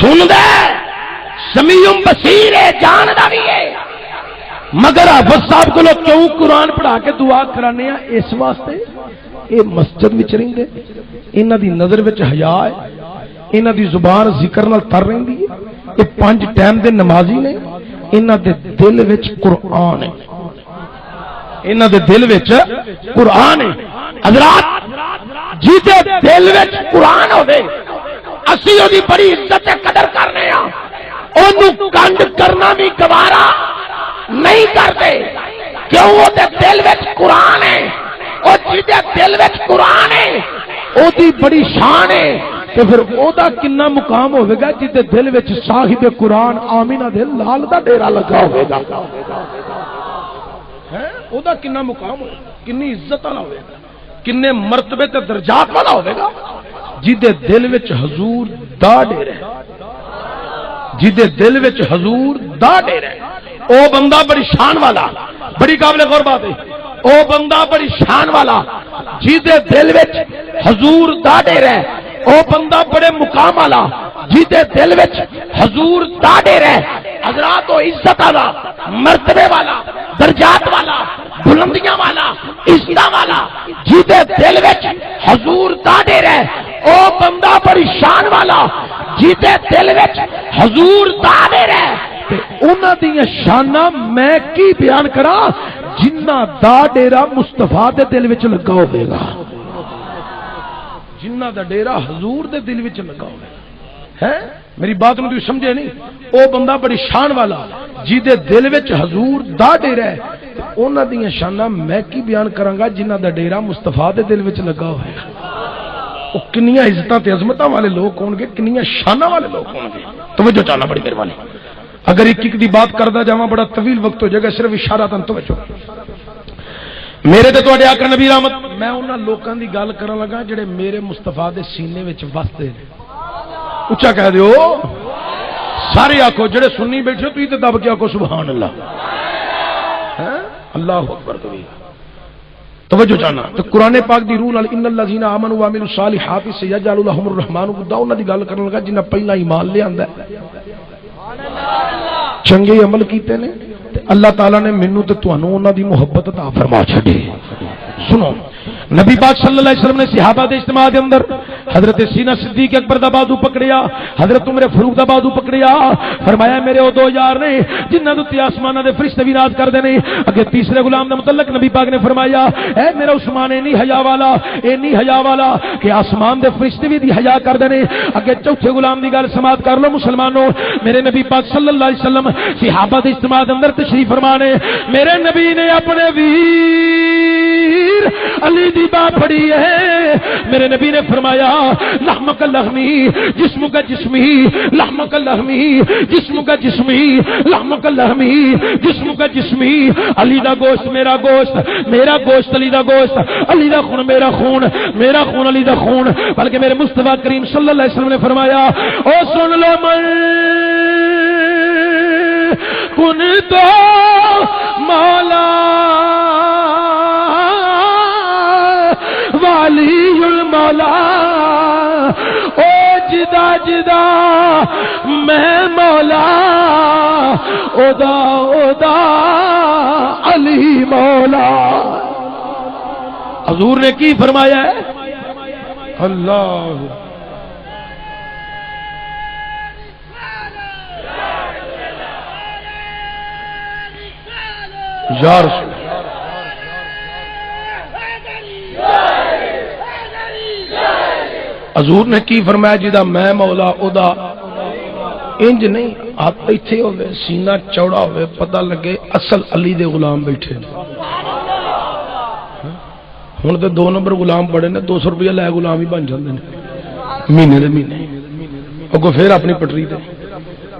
سن دے سمیع بصیر ہے، جاندا بھی ہے، مگر حافظ صاحب کو کیوں قرآن پڑھا کے دعا کرانے ہیں؟ اس واسطے یہ مسجد وچ رہندے، انہاں دی نظر وچ حیا ہے، انہاں دی زبان ذکر نال تر رہندی ہے، یہ 5 ٹائم دے نمازی نے، انہاں دے دل وچ قرآن ہے، انہاں دے دل وچ قرآن ہے۔ حضرات جی دے دل وچ قرآن ہوے اسی او دی بڑی عزت قدر کرنے ہاں، اونوں کنڈ کرنا بھی گوارا نہیں کرتے، کیوں وہ دے دل وچ قرآن ہے، او جی دے دل وچ قرآن ہے او دی بڑی شان ہے، تو پھر او دا کنا مقام ہوے گا جی دے دل وچ صاحب قرآن آمینہ دے لال دا ڈیرا لگا ہوے گا، او دا کنا مقام ہوے، کنی عزت والا ہوے گا، کنے مرتبے تے درجات والا ہوے گا جی دے دل وچ حضور دا ڈیرا ہے، جی دے دل وچ حضور دا ڈیرا ہے، او بندہ بڑی شان والا، بڑی قابل غور بات ہے، او بندہ بڑی شان والا جی دے دل وچ حضور دا ڈیرا ہے، او بندہ بڑے مقام والا جی دے دل وچ حضور دا ڈیرا ہے۔ حضرات او عزت والا، مرتبے والا، درجات والا، بلندیاں والا، عزت والا جی دے دل وچ حضور دا ڈیرا ہے، او بندہ بڑی شان والا جی دے دل وچ حضور دا ڈیرا ہے۔ انہاں دیاں شاناں میں کی بیان کراں جنہ دا ڈیرا مصطفیٰ دے دل وچ لگا ہوے گا، جنہ دا ڈیرا حضور دے دل وچ لگا ہوے گا، ہے میری بات نوں تسی سمجھے نہیں؟ او بندہ بڑی شان والا جی دے دل وچ حضور دا ڈیرا ہے، انہاں دیاں شاناں میں کی بیان کراں گا جنہ دا ڈیرا مصطفیٰ دے دل وچ لگا ہوے گا۔ او کنیاں عزتاں تے عظمتاں والے لوگ ہون گے، کنیاں شاناں والے لوگ ہون گے۔ توجہ چاہنا بڑی مہربانی، اگر ایک ایک دی بات کردا جاواں بڑا طویل وقت ہو جائے گا، صرف اشارہ تن توجہ میرے تے تواڈے آقا نبی رحمت، میں انہاں لوکاں دی گل کرن لگا جڑے میرے مصطفیٰ دے سینے وچ وسدے نے، اچھا کہہ دیو سارے آکھو، جڑے سنی بیٹھے تسی تے دب کے آکھو سبحان اللہ، اللہ اکبر کبیرہ۔ توجہ چاہنا تو قرآن پاک دی روح نال ان الذین آمنوا وعملوا الصالحات سیجعل لهم الرحمن ودا، انہاں دی گل کرن لگا جنہاں پہلا ایمان لے آندا ہے، چنگے عمل کیتے نے، اللہ تعالیٰ نے مینوں تے تانوں انہاں دی محبت عطا فرما چھڈی۔ سنو نبی پاک صلی اللہ علیہ وسلم نے صحابہ دے اجتماع دے اندر حضرت سینہ صدیق اکبر دا بازو پکڑیا، حضرت عمر فاروق دا بازو پکڑیا، فرمایا میرے او 2 یار نے جنہاں دے آسماناں دے فرشتے بھی ناز کردے نے۔ اگے تیسرے غلام دے متعلق نبی پاک نے فرمایا اے میرا عثمان اینی حیا والا کہ آسمان دے فرشتے بھی دی حیا کردے نے۔ اگے چوتھے غلام دی گل سماعت کر لو مسلمانوں، میرے نبی پاک صلی اللہ علیہ وسلم صحابہ دے اجتماع دے اندر تشریف فرما نے، میرے نبی نے اپنے ویر علی دی بات پڑھی ہے، میرے نبی نے فرمایا لحمک لحمی جسمک جسمی، لحمک لحمی جسمک جسمی، لحمک لحمی جسمک جسمی، علی دا گوشت میرا گوشت، میرا گوشت علی دا گوشت، علی دا خون میرا خون، میرا خون علی دا خون۔ بلکہ میرے مصطفیٰ کریم صلی اللہ علیہ وسلم نے فرمایا او سن لو من کن تو مولا والی المولا، او جدا جدا میں مولا ادا علی مولا۔ حضور نے کی فرمایا ہے؟ اللہ یا رسول حضور نے کی فرمایا جدا میں مولا ادا انج نہیں، ہاتھ ایتھے ہوے سینہ چوڑا ہوے پتہ لگے اصل علی دے غلام بیٹھے نے۔ ہن تے 2 نمبر غلام بڑے نے، 200 روپیہ لے غلام ہی بن جاندے نے مہینے دے مہینے، اگوں پھر اپنی پٹری تے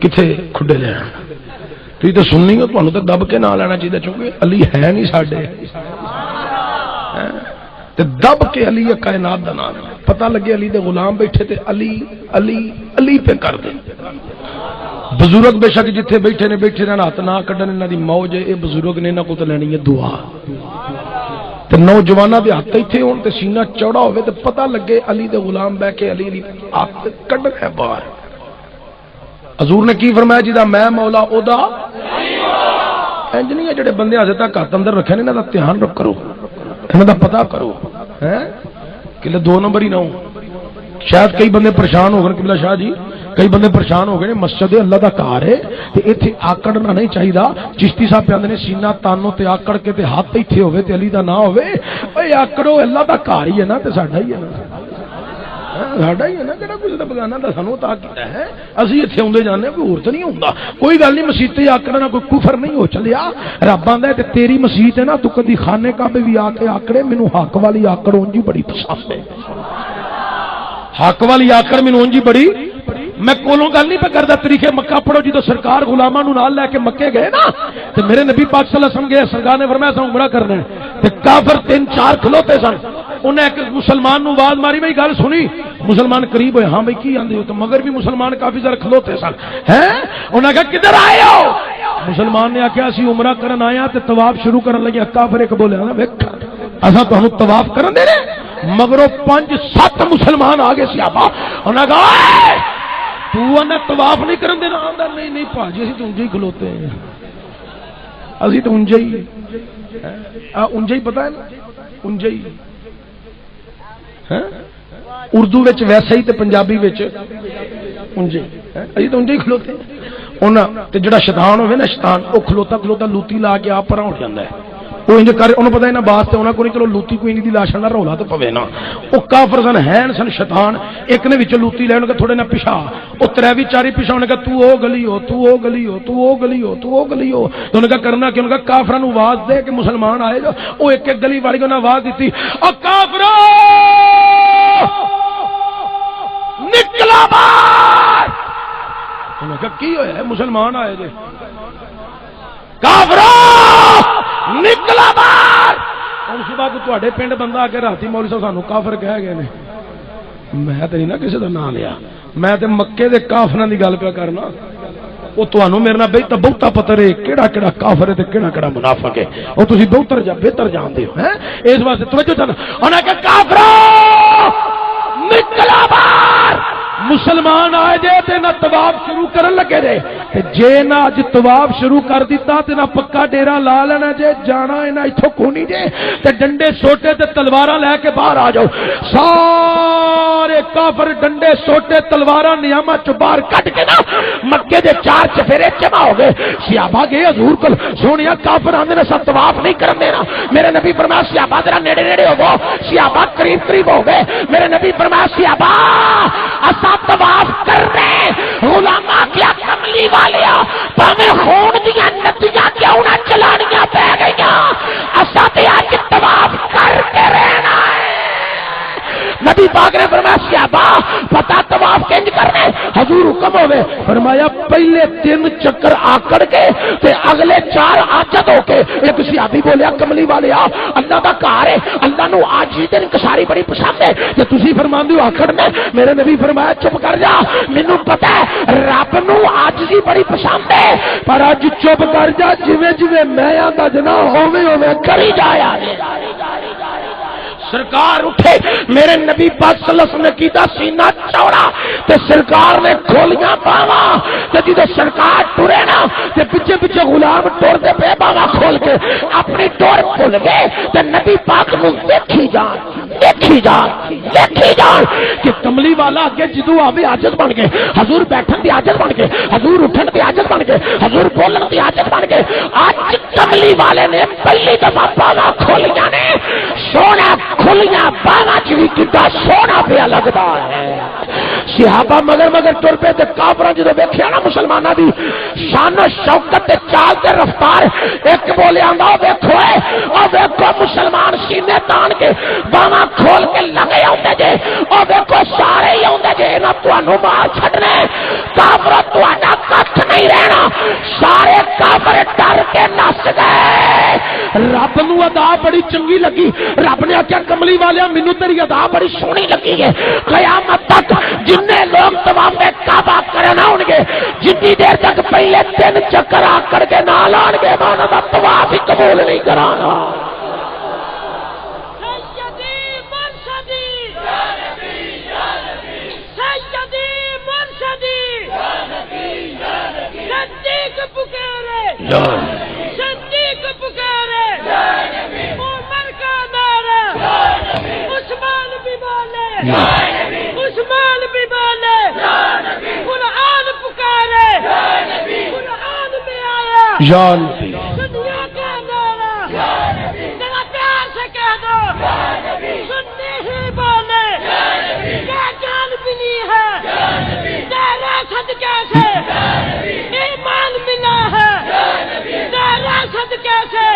کتھے کھڈے لے آن۔ تسی تے سننی ہو، تانوں تے دب کے نہ لینا چاہیے چونکہ علی ہے نہیں ساڈے، تے دب کے علی کائنات دا نام ہے، پتہ لگے علی دے غلام بیٹھے تے علی علی علی پہ کر دے۔ بزرگ بے شک جتھے بیٹھے نے ہاتھ نہ کڈن، انہاں دی موج ہے، اے بزرگ نے انہاں کو تے لینی ہے دعا۔ تے نوجواناں دے ہاتھ ایتھے ہون تے سینہ چوڑا ہوئے تے پتہ لگے علی دے غلام بہ کے علی نہیں ہاتھ کڈنا ہے باہر. حضور نے کی فرمایا جدا میں مولا او دا انج نہیں ہے جڑے بندے ہجے تک ہاتھ اندر رکھے نے انہاں دا دھیان رکھ کرو انہاں دا پتہ کرو ہیں کہ 2 نمبر ہی نہ ہو. شاید کئی بندے پریشان ہو گئے قبلہ شاہ جی کئی بندے پریشان ہو گئے مسجد اللہ دا گھر ہے تے ایتھے آکڑنا نہیں چاہیے. چشتی صاحب پہ آندے نے سینہ تانو تے آکڑ کے تے ہاتھ ایتھے ہوے تے علی دا نہ ہوے. اوے آکڑو اللہ دا گھر ہی ہے نا تے ساڈا ہی ہے نا ساڈا ہی ہے نا کہڑا کچھ بگانا دا سانو تا کیتا ہے اسی ایتھے اوندے جانے کوئی اور تے نہیں ہوندا. کوئی گل نہیں مسجد تے آکڑنا کوئی کفر نہیں ہو چلیا. رب آندا ہے تے تیری مسجد ہے نا تو کدی خانے کعبے بھی آ کے آکڑے مینوں حق والی آکڑ اونجی بڑی پسند ہے. حق والی آکڑ مینوں اونجی بڑی میں کولوں گل نہیں پہ کردا. تاریخ مکہ پڑھو جدوں سرکار غلاماں نوں نال لے کے مکے گئے نا تے میرے نبی پاک صلی اللہ علیہ وسلم گئے سرکار نے فرمایا سن عمرہ کرنا ہے تے کافر 3-4 کھلوتے سن. انہیں ایک مسلمان نوں آواز ماری بھائی گل سنی. مسلمان قریب ہوئے ہاں بھائی کی آندے ہو تو مگر بھی مسلمان کافی زیادہ کھلوتے سن ہیں. انہاں کہا کدھر آئے ہو. مسلمان نے آکھیا اسی عمرہ کرن آیا تے طواف شروع کرن لگے. کافر ایک بولے نا ویکھ اساں تانوں طواف کرن دے رہے مگروں 5-7 مسلمان آ گئے صحابہ. انہاں کہا تو انہیں طواف نہیں کرن دینا. آندا نہیں پاجی اسی تو انجے ہی کھلوتے ہیں اسی تو انجے ہی انجے ہی پتہ ہے نا انجے ہی اردو وچ ویسے ہی تے پنجابی وچ انجے اسی تو انجے ہی کھلوتے ہیں. انہاں تے جڑا شیطان ہوے نا شیطان او کھلوتا لوتی لا کے آپ پراں ہو جاندا ہے. وہ انج کر انہوں پتہ ہے نا بات تے انہاں کو نہیں چلو لوتی کوئی نہیں دی لاشاں نہ رولا تے پوے نا. او کافر سن ہیں سن شیطان ایک نے وچ لوتی لے انہاں تھوڑے نہ پیچھا او 3-4 پیچھا انہاں کہ تو او گلی ہو تو او گلی ہو تو او گلی ہو تو او گلی ہو. تو انہاں کہ کرنا کہ انہاں کہ کافراں نوں آواز دے کہ مسلمان آئے جو. او ایک گلی والی نے آواز دتی او کافرو نکلا باہر. انہاں کہ کی ہویا ہے مسلمان آئے جے کافرو نکلا باہر. ہوں صبح کو تواڈے پنڈ بندہ آ کے راتی مولوی صاحب سانوں کافر کہہ گئے نے. میں تے نہیں نا کسی دا نام لیا میں تے مکے دے کافراں دی گل پہ کرنا. وہ تانوں میرے نال بہت بہتا پتہ ہے کیڑا کافر ہے تے کیڑا منافق ہے. وہ تسی بہتر جانتے ہو ہیں اس واسطے توجہ کرنا. انہاں کہ کافرو نکلا باہر. مسلمان آئے جے تے نہ طواف شروع کرن لگے جے تے جے نہ اج طواف شروع کر دیتا تے نہ پکا ڈیرا لا لینا جے جانا ہے نہ ایتھوں کونی جے تے ڈنڈے سوٹے تے تلواراں لے کے باہر آ جاؤ. سارے کافر ڈنڈے سوٹے تلواراں نیاماں چ باہر کٹ کے نا مکے دے 4 چفیرے جمع ہو گئے. صحابہ گئے حضور کول سونیا کافر آندے نے سب طواف نہیں کرن دینا. میرے نبی فرمایا صحابہ ذرا نیڑے ہو گو. صحابہ قریب ہو گئے. میرے نبی فرمایا صحابہ طواف کر رہے غلامہ کیا کملی والیا پاویں خون دیا ندیاں کیوں نہ چلانیاں پہ گئیاں اساں تے اج طواف کر کے رہنا ہے. نبی پاک نے فرمایا صحابہ پتہ طواف کنج کرنے. حضور حکم ہوئے فرمایا پہلے 3 چکر آکڑ کے تے اگلے 4 آجد ہو کے. ایک صحابی بولیا کملی والے اللہ دا گھر ہے اللہ نو آجی تے انکساری بڑی پسند ہے تے تسی فرماندے ہو آکڑنا. میرے نبی فرمایا چپ کر جا مینوں پتہ ہے رب نو آجزی بڑی پسند ہے پر اج چپ کر جا جویں میں آندا جنا ہوویں کری جایا. سرکار اٹھے میرے نبی پاک صلی اللہ علیہ وسلم نے کیتا سینہ چوڑا تے سرکار نے کھولیاں باواں تے جدوں سرکار ٹرے نا تے پیچھے غلام ٹرتے پے باواں کھول کے اپنی ٹور بھول گئے تے نبی پاک نو دیکھی جان کہ کملی والا اگے جدوں آوے عاجز بن گئے. حضور بیٹھن دی عاجز بن گئے. حضور اٹھن دی عاجز بن گئے. حضور بولن دی عاجز بن گئے. اج کملی والے نے پہلی دفعہ باواں کھولیاں نے. سونا کھلیاں باواں چ وی کڈا سونا پیا لگدا ہے. صحابہ مگر ٹر پے تے کافراں جدوں ویکھیا نا مسلماناں دی شان و شوکت تے چال تے رفتار ایک بولے آندا ویکھو او ویکھو مسلمان سینے تان کے باواں کھول کے لگے آندے جے او ویکھو سارے ہی آندے جے نہ تانوں مار چھڈنے. کافر تہاڈا کچھ نہیں رہنا. سارے کافر ڈر کے نس گئے. رب نو ادا بڑی چنگی لگی. رب نے آخیا کملی والے مینوں تیری ادا بڑی سونی لگی ہے. قیامت تک جن لوگ طواف کعبہ کرنا ہون گے جتنی دیر تک پہلے 3 چکر آ کر کے نہ لان گے میں انہاں دا طواف ہی قبول نہیں کراں گا. صدیق پکارے عمر کا نعرہ عثمان بھی بولے عثمان بھی بولے قرآن پکارے قرآن میں آیا دنیا کا نعرہ ذرا پیار سے کہہ دو سننے ہی بولے کیا جان ملی ہے تیرے صدقے سے ایمان ملا ہے تیرے صدقے سے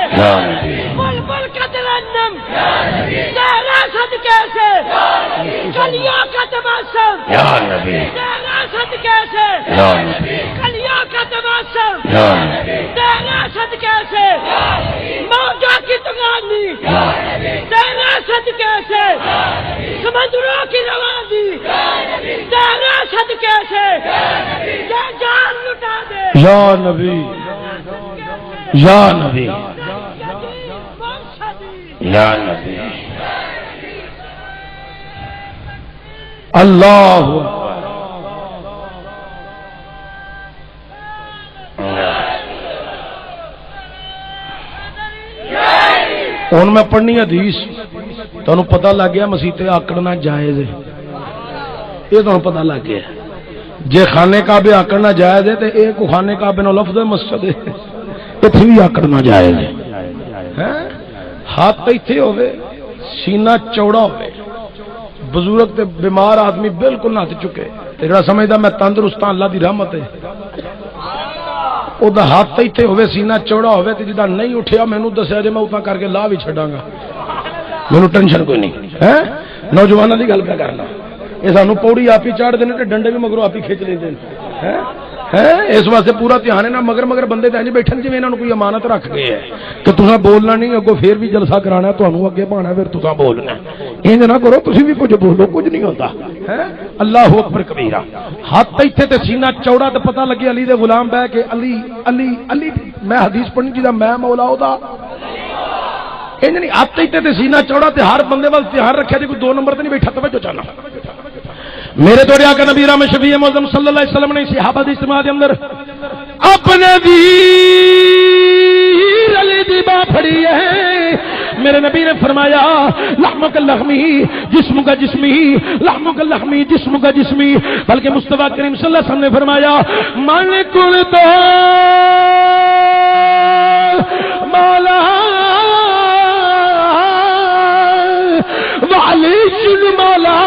بلبل کا ترنم تیرے صدقے سے کلیوں کا تبسم تیرے صدقے سے کلیوں کا تبسم تیرے صدقے سے موجوں کی تغانی تیرے صدقے سے سمندروں کی روانی تیرے صدقے سے یہ جان لٹا دے یا نبی یا نبی یا نبی اللہ ہوں میں پڑھنی حدیث تمہیں پتہ لگ گیا مسیتے آکڑنا جائز ہے یہ تمہیں پتہ لگ گیا جے خانے کعبے آکڑنا جائز ہے تو ایک خانے کعبے نو لفظ مسجد ہے اتنے بھی آکڑنا جائز ہے ہاتھ ایتھے ہوئے سینہ چوڑا ہوئے بزرگ تے بیمار آدمی بالکل نہ چکے تیرا سمجھدا میں تندرست اللہ دی رحمت ہے او دا ہاتھ ایتھے ہوئے سینہ چوڑا ہوئے تے جدا نہیں اٹھیا مینوں دسیا جے میں اوتاں کر کے لا بھی چھڈاں گا مینوں ٹینشن کوئی نہیں ہے نوجواناں دی گل پہ کرنا یہ سانو پوڑی آپ ہی چاڑھ دینے تے ڈنڈے بھی مگروں آپ ہی کھچ لیندے ہیں اس واسطے پورا دھیان ہے نا مگر بندے تے بیٹھن جویں انہاں نوں کوئی امانت رکھ گئے ہے کہ تساں بولنا نہیں اگوں پھر بھی جلسہ کرانا ہے تانوں اگے پانا پھر تساں بولنا انج نہ کرو تسی بھی کچھ بولو کچھ نہیں ہوتا ہے اللہ اکبر کبیرہ ہاتھ ایتھے تے سینہ چوڑا تے پتہ لگے علی دے غلام بہ کے علی علی علی میں حدیث پڑھنی جدا میں مولا او دا انج نہیں ہاتھ ایتھے تے سینہ چوڑا تے ہر بندے وال دھیان رکھیا جے کوئی دو نمبر تے نہیں بیٹھا توجہ چاہنا میرے تو آقا نبی رحمت شفیع معظم صلی اللہ علیہ وسلم نے صحابہ دی اجتماع دے اندر اپنے ویر علی دی باں پھڑی ہے میرے نبی نے فرمایا لحمک لحمی جسم کا جسمی لحمک لحمی جسم کا جسمی بلکہ مصطفیٰ کریم صلی اللہ علیہ وسلم نے فرمایا من کل تو مولا والی شن مولا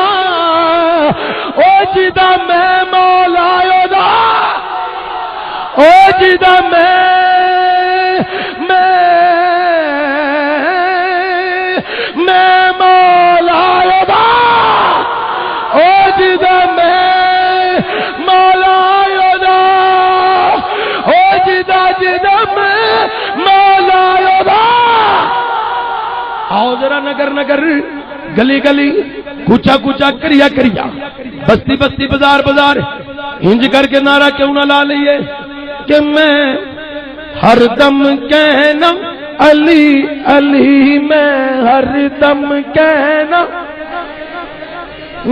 او جدا میں مولا دا او جدا میں مولا دا او جدا میں مولا دا او جدا میں مولا دا آؤ ذرا نگر نگر گلی گلی کوچا کوچا کریا کریا بستی بستی بازار بازار انج کر کے نعرہ کیوں نہ لا لیے کہ میں ہر دم کہنا علی علی میں ہر دم کہنا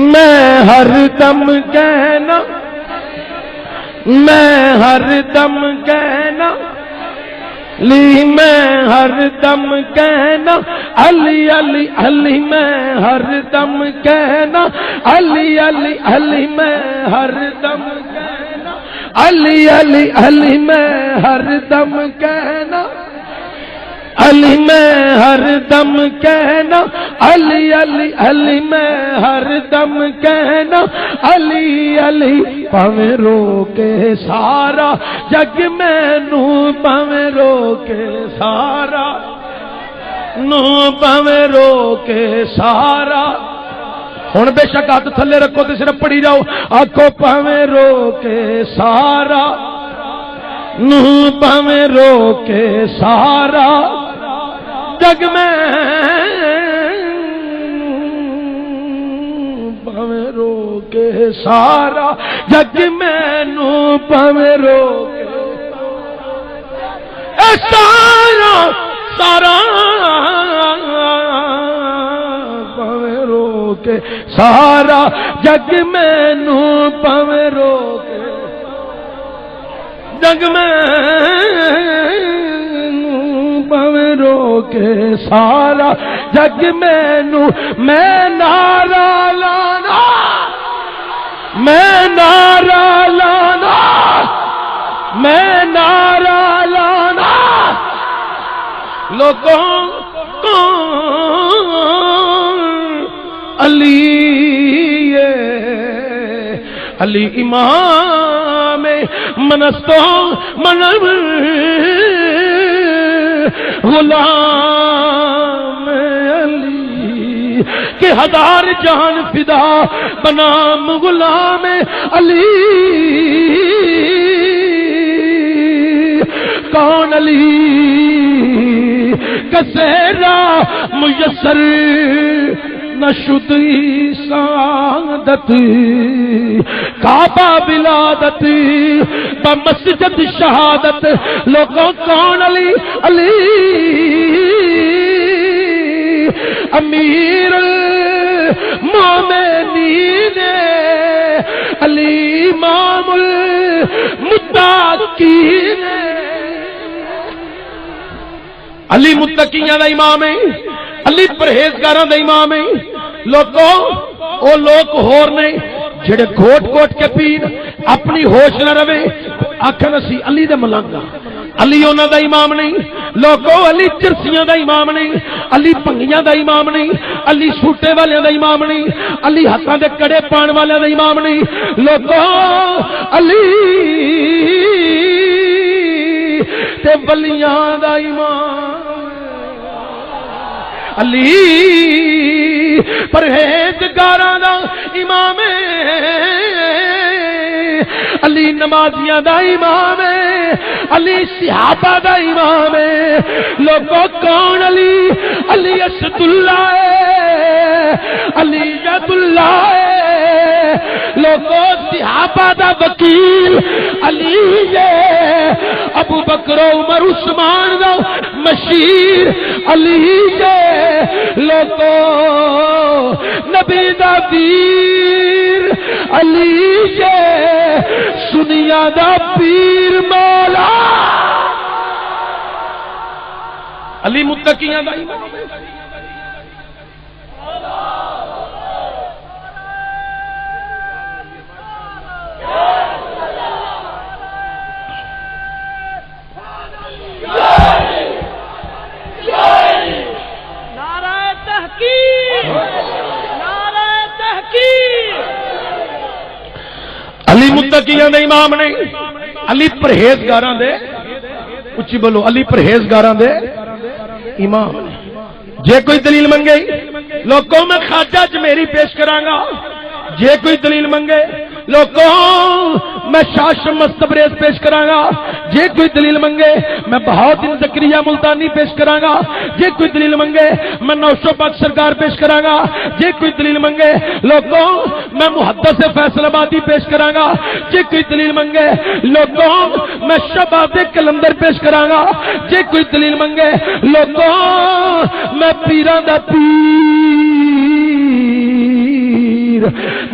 میں ہر دم کہنا میں ہر دم کہنا علی میں ہر دم کہنا علی علی علی میں ہر دم کہنا علی علی علی میں ہر دم کہنا علی علی علی میں ہر دم کہنا علی میں ہر دم کہنا علی علی علی میں ہر دم کہنا علی علی پاویں رو کے سارا جگ میں نو پاویں رو کے سارا نو پاویں رو کے سارا ہن بے شک ہاتھ تھلے رکھو تے صرف پڑھی جاؤ آکھو پاویں رو کے سارا نو پاویں رو کے سارا جگ میں پاویں رو کے سارا جگ میں نو پاویں رو کے سارا سارا پاویں رو کے سارا جگ میں نو پاویں رو کے جگ میں کے سارا جگ مینو میں نعرہ لانا میں نعرہ لانا میں نعرہ لانا لوگوں کو علی امام منستوں منم غلام علی کہ ہزار جان فدا بنام غلام علی کون علی کسیرا میسر نشد سعادت کعبہ ولادت بمسجد شہادت لوگوں کون علی علی امیر المومنین علی امام المتقین علی متقیاں دا امام ہے علی پرہیزگاراں دا امام ہے لوگوں او لوگ ہور نے جڑے گھوٹ گھوٹ کے پین اپنی ہوش نہ رہے آکھن اسی علی دے ملنگا علی انہاں دا امام نہیں لوگوں علی چرسیاں دا امام نہیں علی پنگیاں دا امام نہیں علی سوٹے والے دا امام نہیں علی ہتھاں دے کڑے پان والے دا امام نہیں لوگوں علی تے ولیاں دا امام علی پرہیزگاراں دا امام علی نمازیاں دا امام علی صحابہ دا امام لوگوں کون علی علی اسد اللہ علی ید اللہ لوگوں صحابہ دا وکیل علی ابو بکر عمر عثمان دا مشیر علی لوگوں نبی دا ویر علی سنیا دا پیر مولا علی متقیاں دا امام علی متقیاں دے امام نے علی پرہیزگاراں دے اچھی بولو علی پرہیزگاراں دے امام نے جے کوئی دلیل منگے لوگوں میں خواجہ اجمیری پیش کرانگا جے کوئی دلیل منگے لوگوں میں شاہ شمس تبریز پیش کرانگا جے کوئی دلیل منگے میں بہاؤدین زکریا ملتانی پیش کرانگا جے کوئی دلیل منگے میں نوشو پاک سرکار پیش کرانگا جے کوئی دلیل منگے لوگوں میں محدث فیصل آبادی پیش کرانگا جے کوئی دلیل منگے لوگوں میں شہباز کلندر پیش کرانگا جے کوئی دلیل منگے لوگوں میں پیراں دا پیر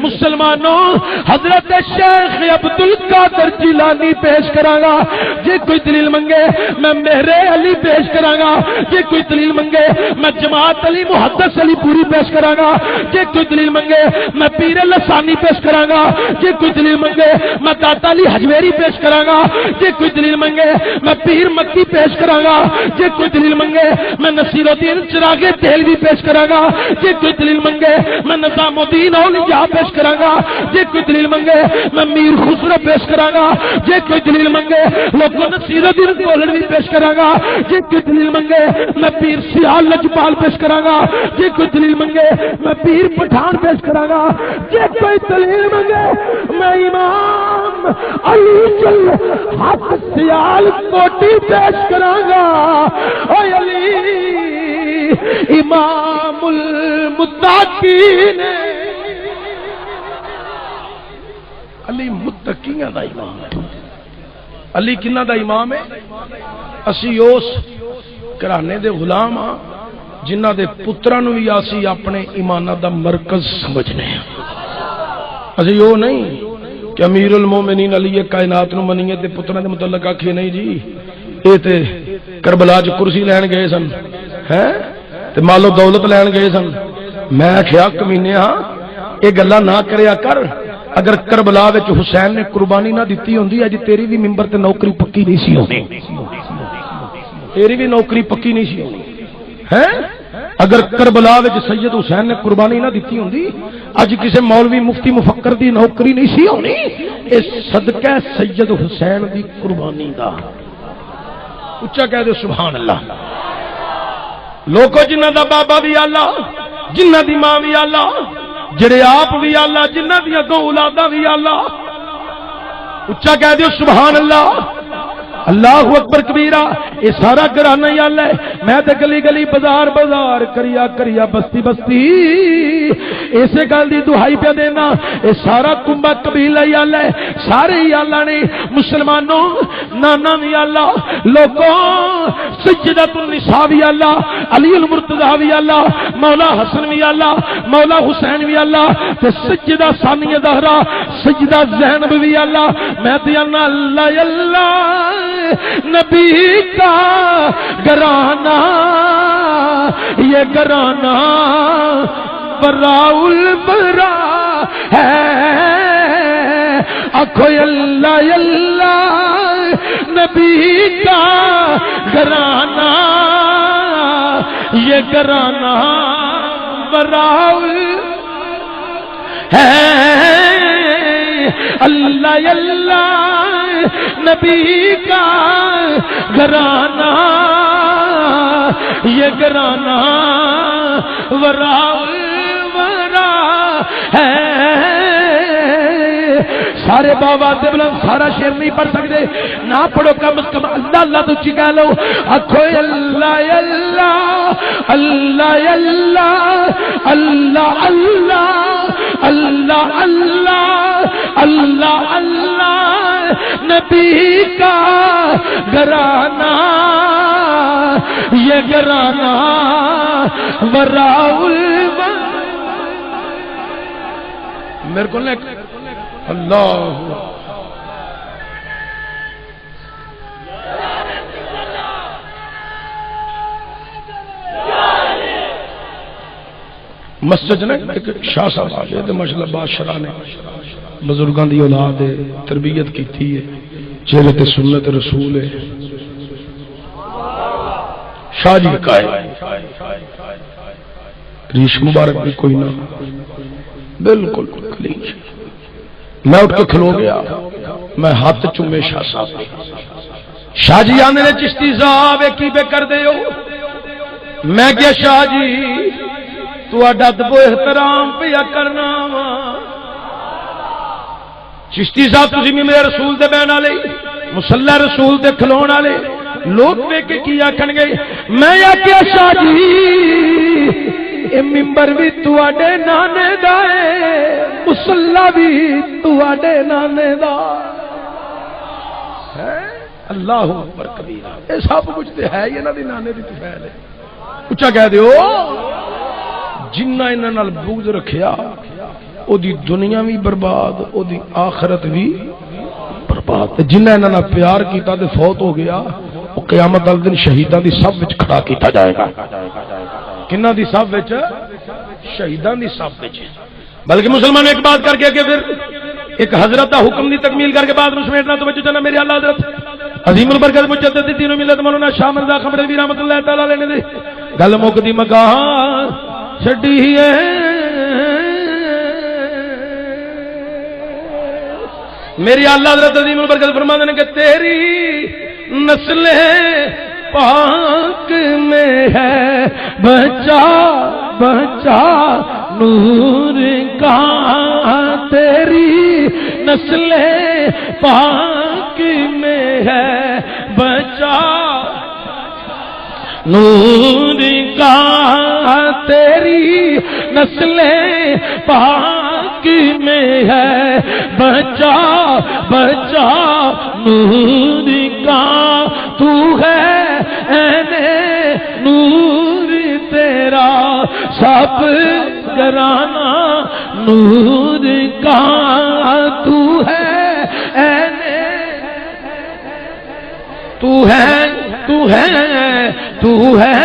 مسلمانوں حضرت شیخ عبدالقادر جیلانی پیش کرانگا جے کوئی دلیل منگے میں مہر علی پیش کرانگا جے کوئی دلیل منگے میں جماعت علی محدث علی پوری پیش کرانگا جے کوئی دلیل منگے میں پیر لسانی پیش کرانگا جے کوئی دلیل منگے میں داتا علی حجویری پیش کرانگا جے کوئی دلیل منگے میں پیر مکی پیش کرانگا جے کوئی دلیل منگے میں نصیر الدین چراغ دہلوی پیش کرانگا جے کوئی دلیل منگے میں نظام الدین اولیاء پیش کرانگا جے کوئی دلیل منگے میں میر خسرو پیش کرانگا جے کوئی دلیل منگے لوگوں نصیر الدین کولڑوی پیش کرانگا جے کوئی دلیل منگے میں پیر سیال لجپال پیش کرانگا جے کوئی دلیل منگے میں پیر پٹھان پیش کرانگا جے کوئی دلیل منگے میں امام علی جل حق سیال کوٹی پیش کرانگا اے علی امام المتقین علی متقیاں دا امام ہے علی کنہ دا امام ہے اسی اس گھرانے دے غلام ہاں جنہ دے پتراں نوں وی اسی اپنے ایماناں دا مرکز سمجھنے ہیں اسی او نہیں کہ امیر المومنین علی کائنات نو منیے تے پتراں دے متعلق آکھے نہیں جی اے تے کربلا چ کرسی لین گئے سن ہے تے مالو دولت لین گئے سن. میں آخیا کمینے یہ گلا نہ کریا کر. اگر کربلا وچ حسین نے قربانی نہ دیتی ہوندی اج تیری بھی ممبر تے نوکری پکی نہیں سی ہونی. تیری بھی نوکری پکی نہیں سی ہونی ہے. اگر کربلا وچ سید حسین نے قربانی نہ دیتی ہوندی اج کسے مولوی مفتی مفکر دی نوکری نہیں سی ہونی. اس صدقہ سید حسین دی قربانی دا. اچھا کہہ دو سبحان اللہ. لوگوں جنہ دا بابا بھی اللہ, جنہ دی ماں بھی اللہ, جڑے آپ بھی اللہ, جنہ دی اگوں اولاداں بھی اللہ. اچھا کہہ دیو سبحان اللہ. اللہ اکبر کبیرہ. یہ سارا گھرانہ ہی اللہ ہے. میں تے گلی گلی بازار بازار کریا کریا بستی بستی اسے گل دی دہائی پہ دینا. یہ سارا کنبہ قبیلہ ہی اللہ ہے. سارے ہی اللہ نے. مسلمانوں نانا بھی اللہ, لوگوں سجدۃ النساء بھی اللہ, علی المرتضیٰ بھی اللہ, مولا حسن بھی اللہ, مولا حسین بھی اللہ, تے سجدہ ثانی زہرا سجدہ زینب بھی اللہ. میں تے اللہ اللہ نبی کا گھرانہ, یہ گھرانہ براء البرا ہے. آخو اللہ اللہ نبی کا گھرانہ, یہ گھرانہ براء ہے. اللہ اللہ نبی کا گھرانہ, یہ گھرانہ وراء الورا ہے. سارے بابا بلند سارا شعر نہیں پڑھ سکتے, نہ پڑھو کم از کم اللہ اللہ تو چی کہہ لو. آخو اللہ اللہ اللہ اللہ اللہ اللہ اللہ اللہ اللہ اللہ نبی کا گھرانہ, یہ گھرانہ وراء الورا. میرے کو اللہ مسجد نے ایک شاہ صاحب آ گئے ماشاءاللہ بادشاہ نے بزرگاں دی اولاد ہے, تربیت کی ہے, چہرے تے سنت رسول ہے. شاہ جی کا ہے ریش مبارک بھی کوئی نہ, بالکل کلیج. میں اٹھ کے کھلو گیا, میں ہاتھ چومے شاہ صاحب. شاہ جی آنے نے چشتی صاحب کی بے کر دے ہو. میں کیا شاہ جی تو ادب و احترام پیا کرنا وا. چشتی صاحب تسی بھی میرے رسول دے بہن والے, مصلی رسول دے کھلون والے لوگ ویکھ کے کی آکھن گے. میں کیا شاہ جی اے ممبر بھی تواڈے نانے دا ہے, مصلی بھی تواڈے نانے دا ہے. اللہ اکبر کبیرہ. اے سب کچھ تے ہے ہی انہاں دی نانے دی تفیل ہے. اچھا کہہ دیو جنہ انہاں نال بغض رکھیا او دی دنیا بھی برباد, او دی آخرت بھی برباد. جنہ انہاں نال پیار کیتا تے فوت ہو گیا او قیامت والے دن شہیداں دی صف وچ کھڑا کیتا جائے گا. کنہ دی صف وچ؟ شہیداں دی صف وچ. بلکہ مسلمان ایک بات کر کے کہ پھر ایک حضرت دا حکم دی تکمیل کر کے بعد میں سمیٹنا تو بچو جانا میرے اللہ حضرت عظیم البرکت مجدد دین و ملت مولانا شاہ مرزا خمرضوی رحمۃ اللہ تعالی علیہ نے گل مکدی مکان چھڈی ہے. میری اللہ حضرت عظیم البرکت فرماتے ہیں کہ تیری نسل پاک میں ہے بچا بچا نور کا. تیری نسل پاک میں ہے بچا نور کا. تیری نسل پاک میں ہے بچا بچا نور کا. تو ہے اینے نور تیرا سب گرانا نور کا. تو ہے اینے تو ہے تو ہے تو ہے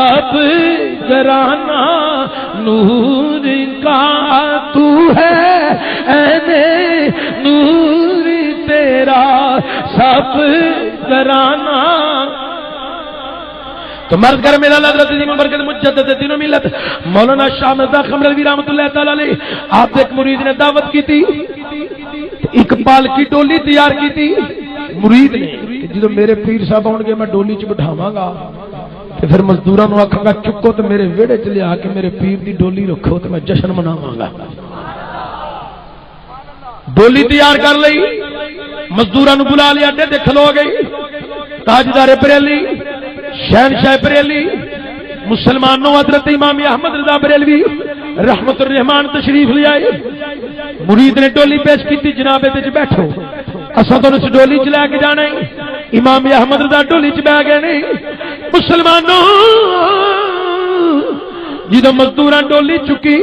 سب گرانا نور کا تو ہے عین نور تیرا سب گرانا. تو مرد کر میرا حضرت امام برکت مجدد دین و ملت مولانا شاہ مرزا قمروی رحمۃ اللہ تعالی علیہ آپ ایک مرید نے دعوت کی تھی, ایک پال کی ڈولی تیار کی تھی مرید نے کہ جدو میرے پیر صاحب آؤ گے میں ڈولی چ بٹھاواں گا تو پھر مزدوراں نوں آکھاں گا چکو تو میرے ویڑے چ لیا کے میرے پیر دی ڈولی رکھو تو میں جشن مناواں گا. ڈولی تیار کر لئی, مزدوراں نوں بلا لیا, اڈے تے کھلو گئی. تاجدار بریلی شہنشاہ بریلی مسلمانوں حضرت امام احمد رضا بریلوی رحمت الرحمان تشریف لے آئے. مرید نے ڈولی پیش کی, جناب تے بیٹھو اساں تو اس ڈولی چ لے کے جانا ہے. امام احمد رضا ڈولی چ بیٹھ گئے نہیں. مسلمانوں جدو مزدوراں ڈولی چکی,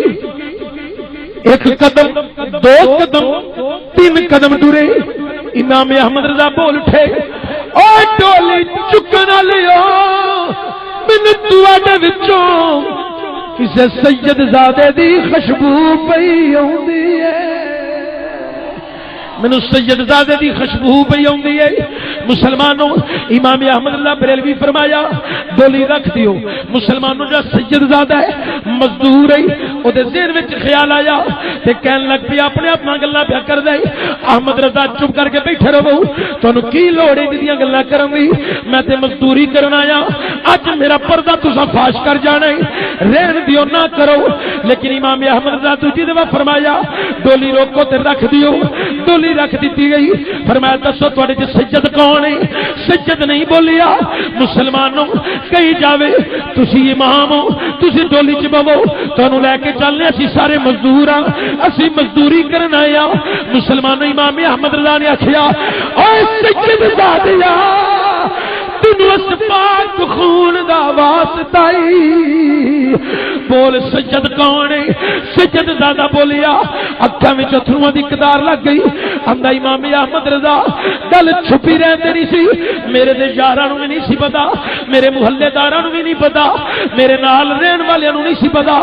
ایک قدم دو قدم تین قدم ٹرے, امام احمد رضا بول اٹھے او ڈولی چکن والےو مینوں تواڈے وچوں کسے سید زادے دی خوشبو پئی اوندی ہے, مینوں سید زادے دی خوشبو پئی اوندی ہے. مسلمانوں امام احمد اللہ بریلوی فرمایا ڈولی رکھ دیو. مسلمانوں جو سید زادہ ہے مزدور ہے او دے ذہن وچ خیال آیا تے کہن لگ پیا اپنے اپنا گلاں پیا کر دے. احمد رضا چپ کر کے بیٹھے رہو, تانوں کی لوڑ ہے جدیاں گلاں کرن دی, میں تے مزدوری کرن آیا. اج میرا پردہ تساں فاش کر جانا ہے, رہن دیو نہ کرو. لیکن امام احمد رضا دوجی دفعہ فرمایا ڈولی روکو تے رکھ دیو. ڈولی رکھ دیتی گئی. فرمایا دسو تواڈے وچ سید کون ہے؟ سید نہیں بولیا. مسلمانوں کہی جاوے تسی امام ہو, تسی ڈولی چ بہو, تانوں لے کے چلنے اسی سارے مزدور ہاں, اسی مزدوری کرن آیا. مسلمانوں امام احمد رضا نے آکھیا اے سید زادیا تینوں اس پاک خون دا واسطہ بول سید کون ہے؟ سید زادہ بولیا. اکھاں وچ اتھرواں دی قطار لگ گئی. آندا امام احمد رضا گل چھپی رہندی نہیں سی, میرے دے یاراں نوں بھی نہیں سی پتا, میرے محلے داراں نوں بھی نہیں پتا, میرے نال رہن والےاں نوں نہیں سی پتا.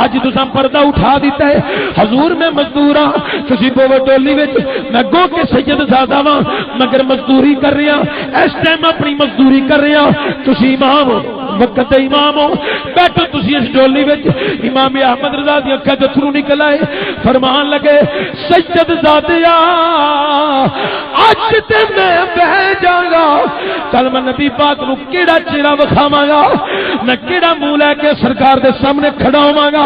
اج تساں پردہ اٹھا دیتا ہے. حضور میں مزدور ہاں, تسی بوو ڈولی وچ, میں گو کے سید زادہ واں مگر مزدوری کر رہا. اس ٹائم اپنی مزدوری کر رہا. تسی امام ہو, وقت امام ہو, بیٹھو تسی اس ڈولی وچ. امام احمد رضا دی اکھاں چوں تھرو نکل آئے. فرمان لگے سید زادیا اج تے میں بہ جاگا, کل میں نبی پاک نو کیڑا چہرہ وکھاواں گا, میں کیڑا منہ لے کے سرکار دے سامنے کھڑا ہوواں گا.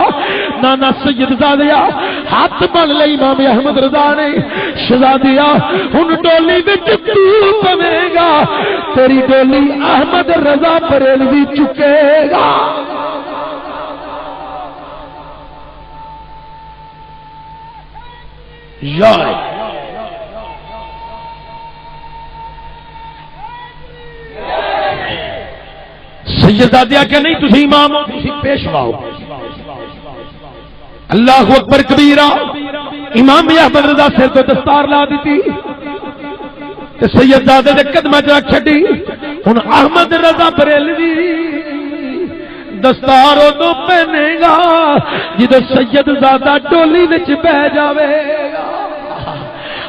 نانا سید زادیا ہاتھ بن لے امام احمد رضا نے. شہزادیا ہن ڈولی وچ تو پوے گا, تیری ڈولی احمد رضا بریلوی چکے گا. یا سیدادیا کہ نہیں تسی امام ہو, تسی پیشوا ہو. اللہ اکبر کبیرہ. امام احمد رضا سر تو دستار لا دیتی تے سیدزادے دے قدماں چ رکھ چھڈی. ہن احمد رضا بریلوی دستار ادو پہنے گا جدو سید زادہ ڈولی وچ بہ جاوے گا.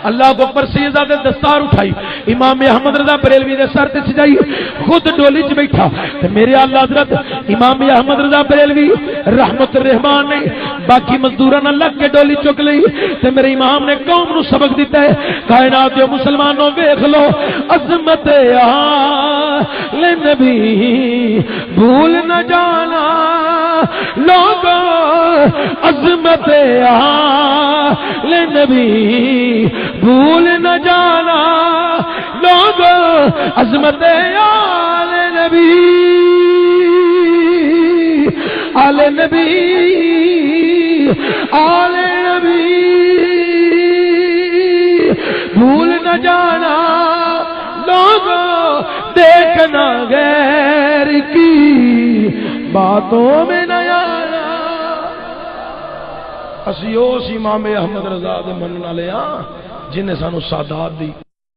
اللہ کو پر سیدزادے دستار اٹھائی, امام احمد رضا بریلوی دے سر تے سجائی, خود ڈولی چ بیٹھا. تے میرے اعلی حضرت امام احمد رضا بریلوی رحمت الرحمان نے باقی مزدوراں نال لگ کے ڈولی چک لئی. تے میرے امام نے قوم نو سبق دیتا ہے, کائنات دے مسلمانوں ویکھ لو عظمت آل نبی بھول نہ جانا لوگوں, عظمت آل نبی بھول نہ جانا لوگوں, عظمت آل نبی آل نبی آل نبی بھول نہ جانا لوگوں, دیکھنا غیر کی باتوں میں نہ آنا. اسی اس امام احمد رضا دے منن والے ہاں جنہیں سانو سعادت دی.